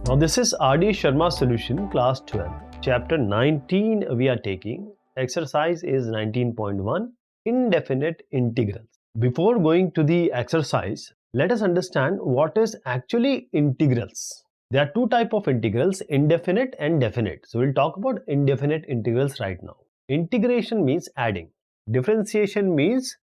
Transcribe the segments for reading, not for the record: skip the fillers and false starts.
Now this is RD Sharma solution class 12. Chapter 19 we are taking. Exercise is 19.1 indefinite integrals. Before going to the exercise, let us understand what is actually integrals. There are two types of integrals, indefinite and definite. So we'll talk about indefinite integrals right now. Integration means adding. Differentiation means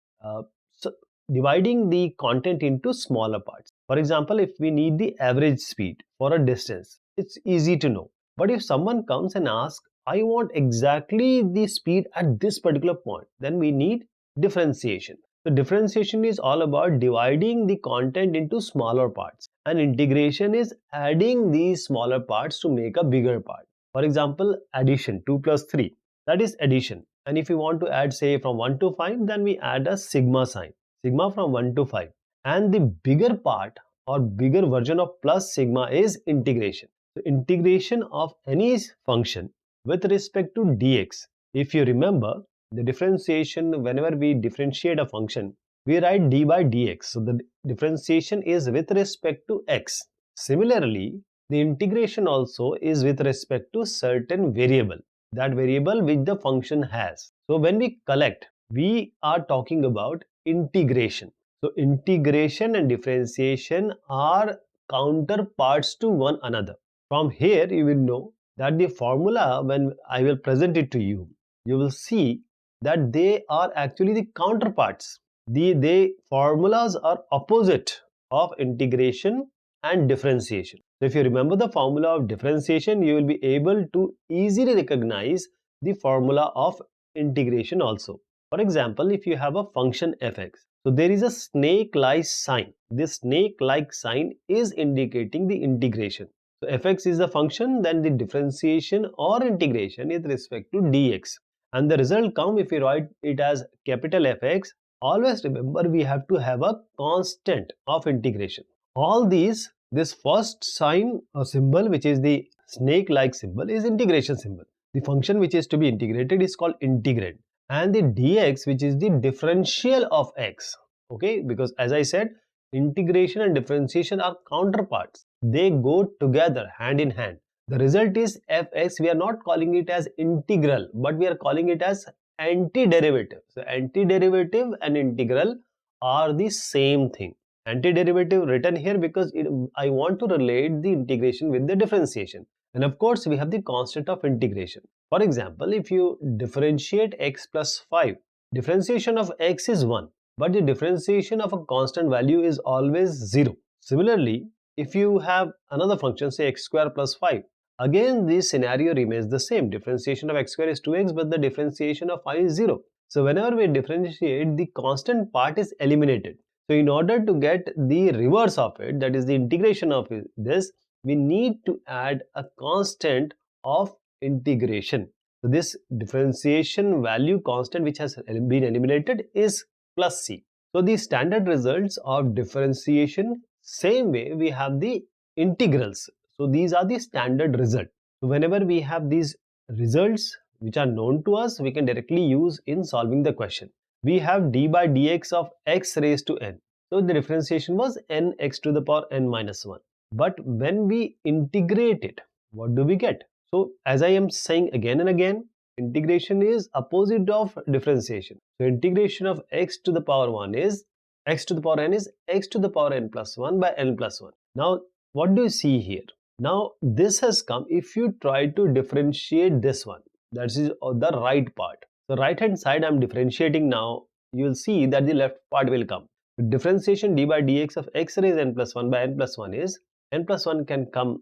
dividing the content into smaller parts. For example, if we need the average speed for a distance, it's easy to know. But if someone comes and asks, I want exactly the speed at this particular point, then we need differentiation. So differentiation is all about dividing the content into smaller parts, and integration is adding these smaller parts to make a bigger part. For example, addition, 2 plus 3, that is addition. And if you want to add, say, from 1 to 5, then we add a sigma sign, sigma from 1 to 5. And the bigger part or bigger version of plus sigma is integration. So integration of any function with respect to dx. If you remember, the differentiation, whenever we differentiate a function, we write d by dx. So the differentiation is with respect to x. Similarly, the integration also is with respect to certain variable, that variable which the function has. So when we collect, we are talking about integration. So integration and differentiation are counterparts to one another. From here you will know that the formula, when I will present it to you, you will see that they are actually the counterparts. The formulas are opposite of integration and differentiation. So if you remember the formula of differentiation, you will be able to easily recognize the formula of integration also. For example, if you have a function fx, so there is a snake-like sign. This snake-like sign is indicating the integration. So fx is the function, then the differentiation or integration is with respect to dx. And the result come if you write it as capital Fx. Always remember we have to have a constant of integration. All these, this first sign or symbol, which is the snake-like symbol, is integration symbol. The function which is to be integrated is called integrand. And the dx, which is the differential of x. Okay, because as I said, integration and differentiation are counterparts. They go together hand in hand. The result is fx. We are not calling it as integral, but we are calling it as antiderivative. So antiderivative and integral are the same thing. Antiderivative written here because I want to relate the integration with the differentiation. And of course, we have the constant of integration. For example, if you differentiate x plus 5, differentiation of x is 1, but the differentiation of a constant value is always 0. Similarly, if you have another function, say x square plus 5, again this scenario remains the same. Differentiation of x square is 2x, but the differentiation of 5 is 0. So whenever we differentiate, the constant part is eliminated. So in order to get the reverse of it, that is the integration of this, we need to add a constant of integration. So this differentiation value constant which has been eliminated is plus c. So the standard results of differentiation, same way we have the integrals. So these are the standard result. So whenever we have these results which are known to us, we can directly use in solving the question. We have d by dx of x raised to n. So the differentiation was n x to the power n minus 1. But when we integrate it, what do we get? So as I am saying again and again, integration is opposite of differentiation. So integration of x to the power 1 is x to the power n is x to the power n plus 1 by n plus 1. Now what do you see here? Now this has come if you try to differentiate this one. That is the right part. The right hand side I am differentiating now. You will see that the left part will come. The differentiation d by dx of x raised n plus 1 by n plus 1 is n plus 1 can come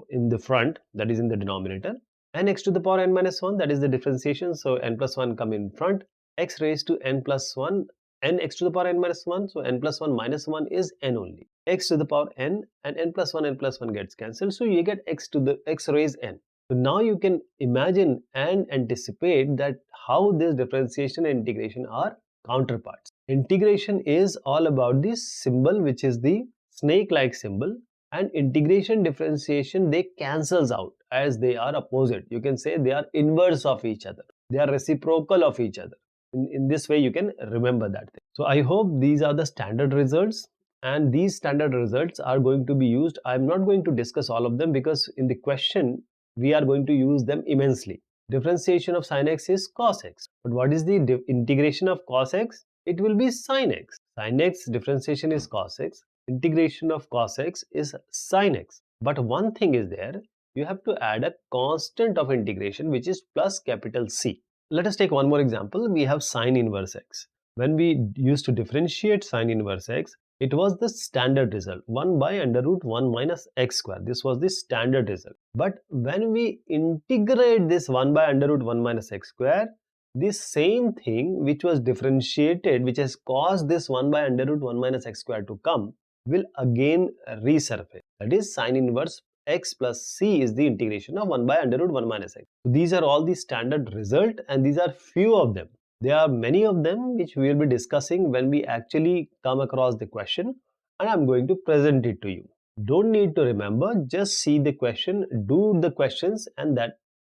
in the front, that is in the denominator, and x to the power n minus 1, that is the differentiation, so n plus 1 come in front, x raised to n plus 1, n x to the power n minus 1, so n plus 1 minus 1 is n only, x to the power n, and n plus 1 gets cancelled, so you get x to the x raised n. So now you can imagine and anticipate that how this differentiation and integration are counterparts. Integration is all about this symbol which is the snake-like symbol, and integration differentiation, they cancels out as they are opposite. You can say they are inverse of each other. They are reciprocal of each other. In this way you can remember that thing. So I hope these are the standard results and these standard results are going to be used. I'm not going to discuss all of them because in the question we are going to use them immensely. Differentiation of sin x is cos x, but what is the integration of cos x? It will be sin x. Sin x differentiation is cos x, integration of cos x is sin x. But one thing is there, you have to add a constant of integration which is plus capital C. Let us take one more example. We have sine inverse x. When we used to differentiate sine inverse x, it was the standard result, 1 by under root 1 minus x square. This was the standard result. But when we integrate this 1 by under root 1 minus x square, this same thing which was differentiated, which has caused this 1 by under root 1 minus x square to come, will again resurface. That is sine inverse x plus c is the integration of 1 by under root 1 minus x. So these are all the standard result, and these are few of them. There are many of them which we will be discussing when we actually come across the question, and I'm going to present it to you. Don't need to remember, just see the question, do the questions, and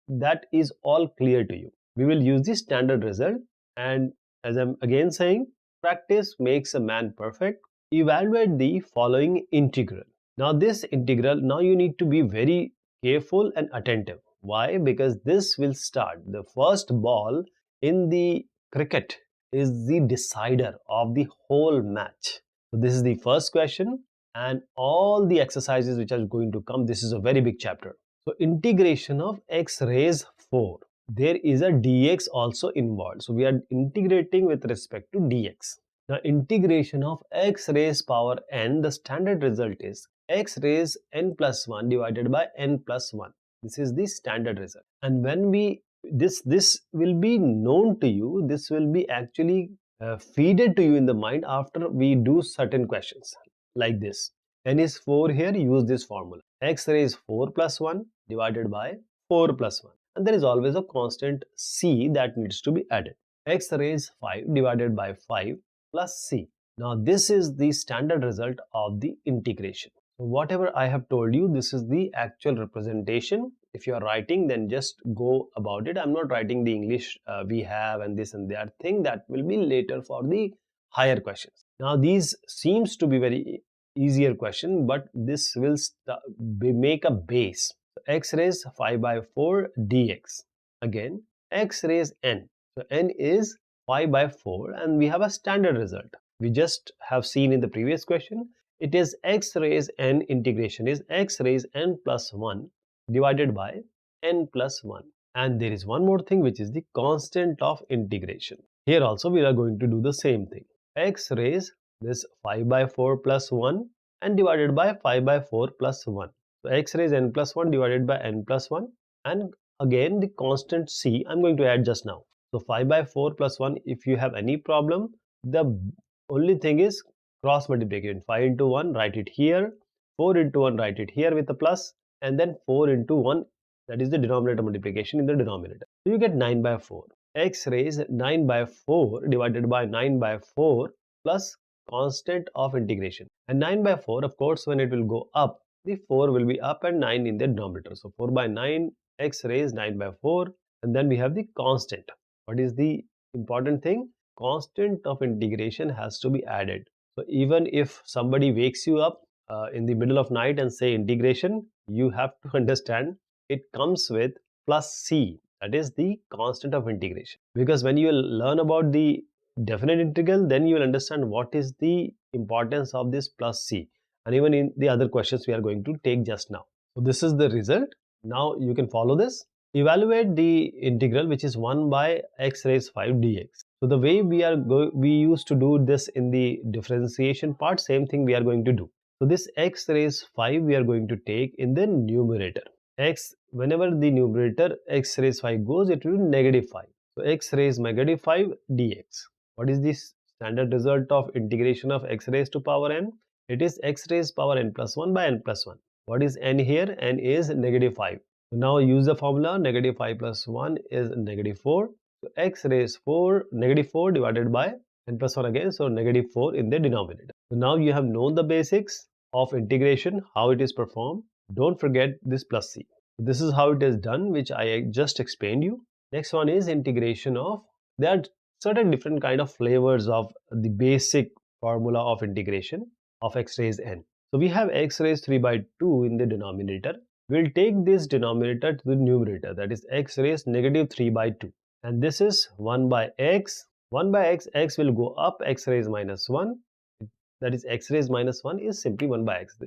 that is all clear to you. We will use the standard result, and as I'm again saying, practice makes a man perfect. Evaluate the following integral. Now this integral, now you need to be very careful and attentive. Why? Because this will start. The first ball in the cricket is the decider of the whole match. So this is the first question, and all the exercises which are going to come, this is a very big chapter. So integration of x raised 4. There is a dx also involved. So we are integrating with respect to dx. Now integration of x raised power n, the standard result is x raised n plus 1 divided by n plus 1. This is the standard result. And when we this will be known to you, this will be actually feeded to you in the mind after we do certain questions like this. N is 4 here, use this formula. X raised 4 plus 1 divided by 4 plus 1. And there is always a constant c that needs to be added. X raised 5 divided by 5 plus c. Now this is the standard result of the integration. So whatever I have told you, this is the actual representation. If you are writing, then just go about it. I'm not writing the English we have and this and that thing. That will be later for the higher questions. Now these seems to be very easier question, but this will make a base. So x raised 5 by 4 dx. Again, x raised n. So n is 5 by 4, and we have a standard result. We just have seen in the previous question. It is x raised n, integration is x raised n plus 1 divided by n plus 1. And there is one more thing, which is the constant of integration. Here also we are going to do the same thing. X raised this 5 by 4 plus 1 and divided by 5 by 4 plus 1. So x raised n plus 1 divided by n plus 1, and again the constant c I'm going to add just now. So 5 by 4 plus 1, if you have any problem, the only thing is cross multiplication. 5 into 1, write it here. 4 into 1, write it here with a plus. And then 4 into 1, that is the denominator multiplication in the denominator. So you get 9 by 4. X raised 9 by 4 divided by 9 by 4 plus constant of integration. And 9 by 4, of course, when it will go up, the 4 will be up and 9 in the denominator. So 4 by 9, x raised 9 by 4. And then we have the constant. What is the important thing? Constant of integration has to be added. So even if somebody wakes you up in the middle of night and say integration, you have to understand it comes with plus c, that is the constant of integration. Because when you learn about the definite integral, then you will understand what is the importance of this plus c, and even in the other questions we are going to take just now. So this is the result. Now you can follow this. Evaluate the integral, which is 1 by x raised 5 dx. So the way we used to do this in the differentiation part, same thing we are going to do. So this x raised 5 we are going to take in the numerator. X, whenever the numerator x raised 5 goes, it will be negative 5. So x raised negative 5 dx. What is this standard result of integration of x raised to power n? It is x raised power n plus 1 by n plus 1. What is n here? N is negative 5. So now use the formula. Negative 5 plus 1 is negative 4. So x raised 4, negative 4 divided by n plus 1 again. So negative 4 in the denominator. So now you have known the basics of integration, how it is performed. Don't forget this plus c. This is how it is done, which I just explained you. Next one is integration of, there are certain different kind of flavors of the basic formula of integration. of x raised n. So we have x raised 3 by 2 in the denominator. We'll take this denominator to the numerator, that is x raised negative 3 by 2. And this is 1 by x. 1 by x will go up, x raised minus 1. That is x raised minus 1 is simply 1 by x.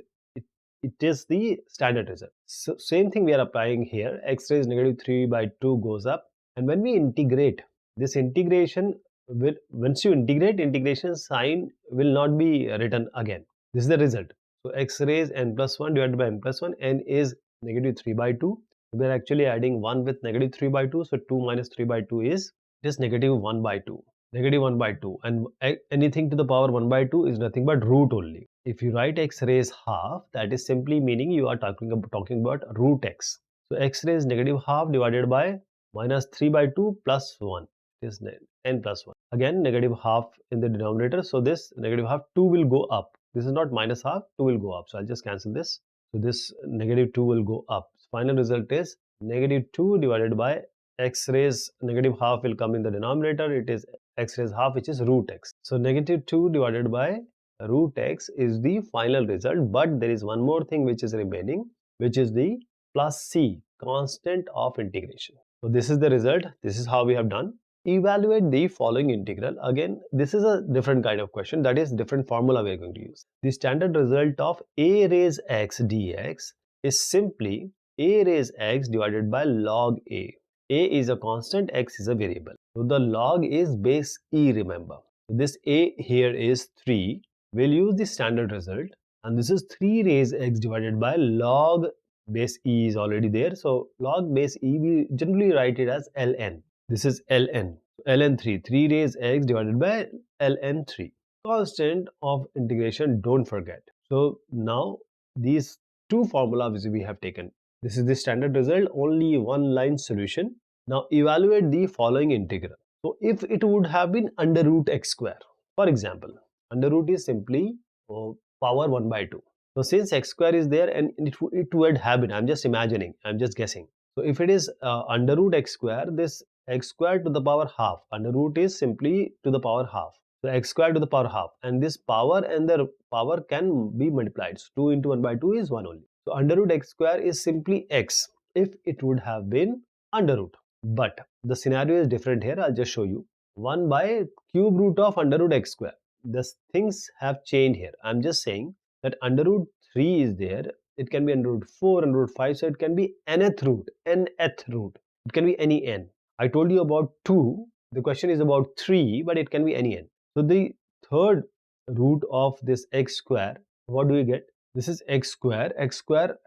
It is the standard result. So same thing we are applying here. X raised negative 3 by 2 goes up. And when we integrate, this integration will, once you integrate, integration sign will not be written again. This is the result. So x raised n plus 1 divided by n plus 1, n is negative 3 by 2. We are actually adding 1 with negative 3 by 2. So 2 minus 3 by 2 is just negative 1 by 2. Negative 1 by 2, and anything to the power 1 by 2 is nothing but root only. If you write x raised half, that is simply meaning you are talking about root x. So x raised negative half divided by minus 3 by 2 plus 1 is n plus 1. Again negative half in the denominator, so this negative half 2 will go up. This is not minus half, 2 will go up. So I'll just cancel this. So this negative 2 will go up. Final result is negative 2 divided by x raised negative half will come in the denominator. It is x raised half, which is root x. So negative 2 divided by root x is the final result, but there is one more thing which is remaining, which is the plus c, constant of integration. So this is the result. This is how we have done. Evaluate the following integral. Again, this is a different kind of question, that is different formula we are going to use. The standard result of a raised x dx is simply a raised x divided by log a. A is a constant, x is a variable. So the log is base e, remember. This a here is 3. We'll use the standard result, and this is 3 raised x divided by log base e is already there. So log base e, we generally write it as ln. This is ln. ln 3. 3 raised x divided by ln 3. Constant of integration, don't forget. So now these two formulas we have taken. This is the standard result, only one line solution. Now evaluate the following integral. So if it would have been under root x square, for example, under root is simply power 1 by 2. So since x square is there and it would have been, I'm just imagining, I'm just guessing. So if it is under root x square, this x square to the power half, under root is simply to the power half. So x square to the power half, and this power and the power can be multiplied. So 2 into 1 by 2 is 1 only. So under root x square is simply x if it would have been under root. But the scenario is different here. I'll just show you. 1 by cube root of under root x square. These things have changed here. I'm just saying that under root 3 is there. It can be under root 4, under root 5. So it can be nth root. Nth root. It can be any n. I told you about 2. The question is about 3, but it can be any n. So the third root of this x square, what do we get? This is x square,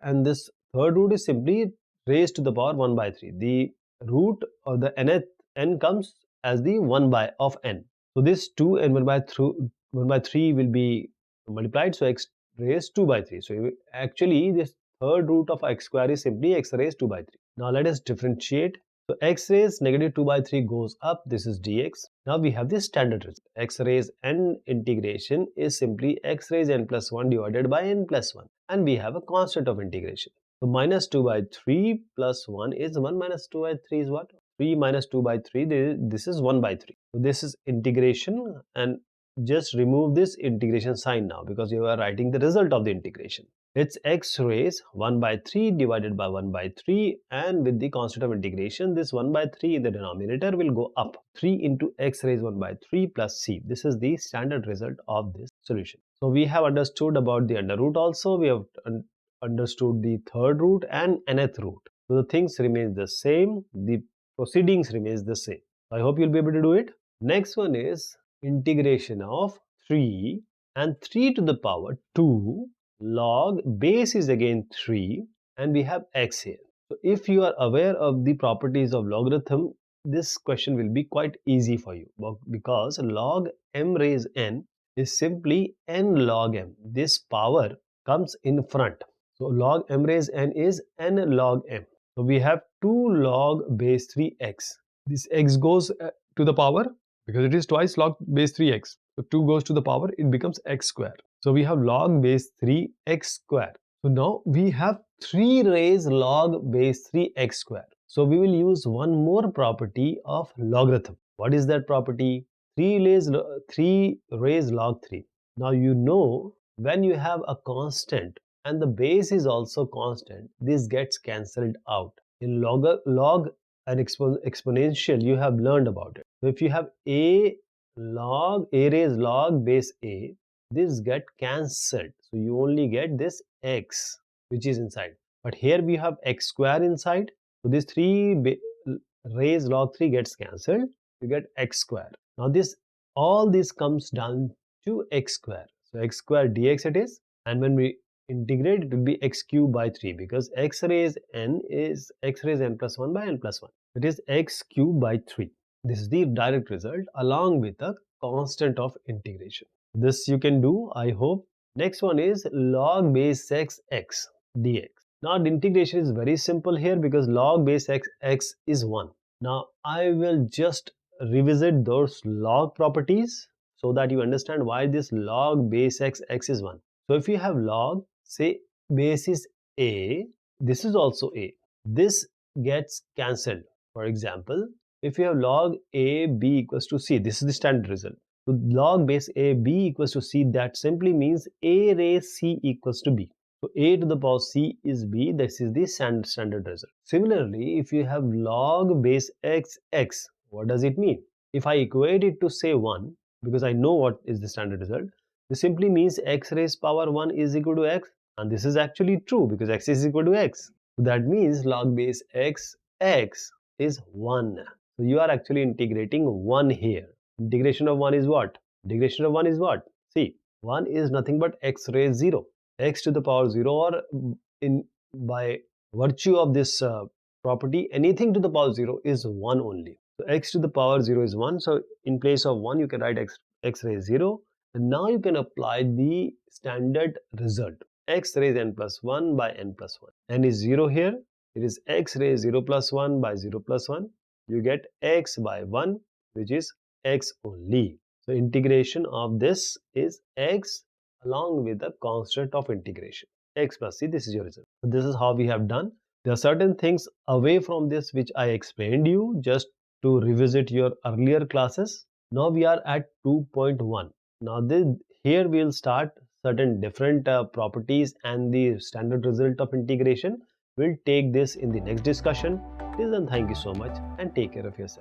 and this third root is simply raised to the power 1 by 3. The root or the nth n comes as the 1 by of n. So this 2 and 1 by 3 will be multiplied, so x raised 2 by 3. So actually this third root of x square is simply x raised 2 by 3. Now let us differentiate. So x raised negative 2 by 3 goes up, this is dx. Now we have the standard result. X raised n integration is simply x raised n plus 1 divided by n plus 1. And we have a constant of integration. So minus 2 by 3 plus 1 is 1 minus 2 by 3 is what? 3 minus 2 by 3, this is 1 by 3. So this is integration, and just remove this integration sign now because you are writing the result of the integration. It's x raised 1 by 3 divided by 1 by 3, and with the constant of integration, this 1 by 3 in the denominator will go up. 3 into x raised 1 by 3 plus c. This is the standard result of this solution. So we have understood about the under root also. We have understood the third root and nth root. So the things remain the same. The proceedings remains the same. I hope you'll be able to do it. Next one is integration of 3 and 3 to the power 2 log base is again 3, and we have x here. So if you are aware of the properties of logarithm, this question will be quite easy for you because log m raised n is simply n log m. This power comes in front. So log m raised n is n log m. So we have 2 log base 3x. This x goes to the power because it is twice log base 3x. So 2 goes to the power, it becomes x square. So we have log base 3 x square. So now we have 3 raised log base 3 x square. So we will use one more property of logarithm. What is that property? 3 raised log 3. Now you know when you have a constant and the base is also constant, this gets cancelled out. In log and exponential, you have learned about it. So if you have a raised log base a, this get cancelled. So you only get this x which is inside. But here we have x square inside. So this 3 raised log 3 gets cancelled. You get x square. Now all this comes down to x square. So x square dx it is, and when we integrate it will be x cubed by 3 because x raised n is x raised n plus 1 by n plus 1. It is x cubed by 3. This is the direct result along with the constant of integration. This you can do, I hope. Next one is log base x dx. Now the integration is very simple here because log base x is 1. Now I will just revisit those log properties so that you understand why this log base x is 1. So if you have log, say base is a, this is also a. This gets cancelled. For example, if you have log a b equals to c, this is the standard result. So log base a b equals to c, that simply means a raised c equals to b. So a to the power c is b, this is the standard result. Similarly, if you have log base x, what does it mean? If I equate it to say 1, because I know what is the standard result, this simply means x raised power 1 is equal to x, and this is actually true because x is equal to x. So that means log base x is 1. So you are actually integrating 1 here. Integration of 1 is what? Integration of 1 is what? See, 1 is nothing but x raised 0. X to the power 0, or by virtue of this property, anything to the power 0 is 1 only. So x to the power 0 is 1. So in place of 1, you can write x raised 0. And now you can apply the standard result. X raised n plus 1 by n plus 1. N is 0 here. It is x raised 0 plus 1 by 0 plus 1. You get x by 1, which is x only. So integration of this is x along with the constant of integration. X plus c, this is your result. So this is how we have done. There are certain things away from this which I explained you just to revisit your earlier classes. Now we are at 2.1. Now here we will start certain different properties and the standard result of integration. We'll take this in the next discussion. Till then, thank you so much and take care of yourself.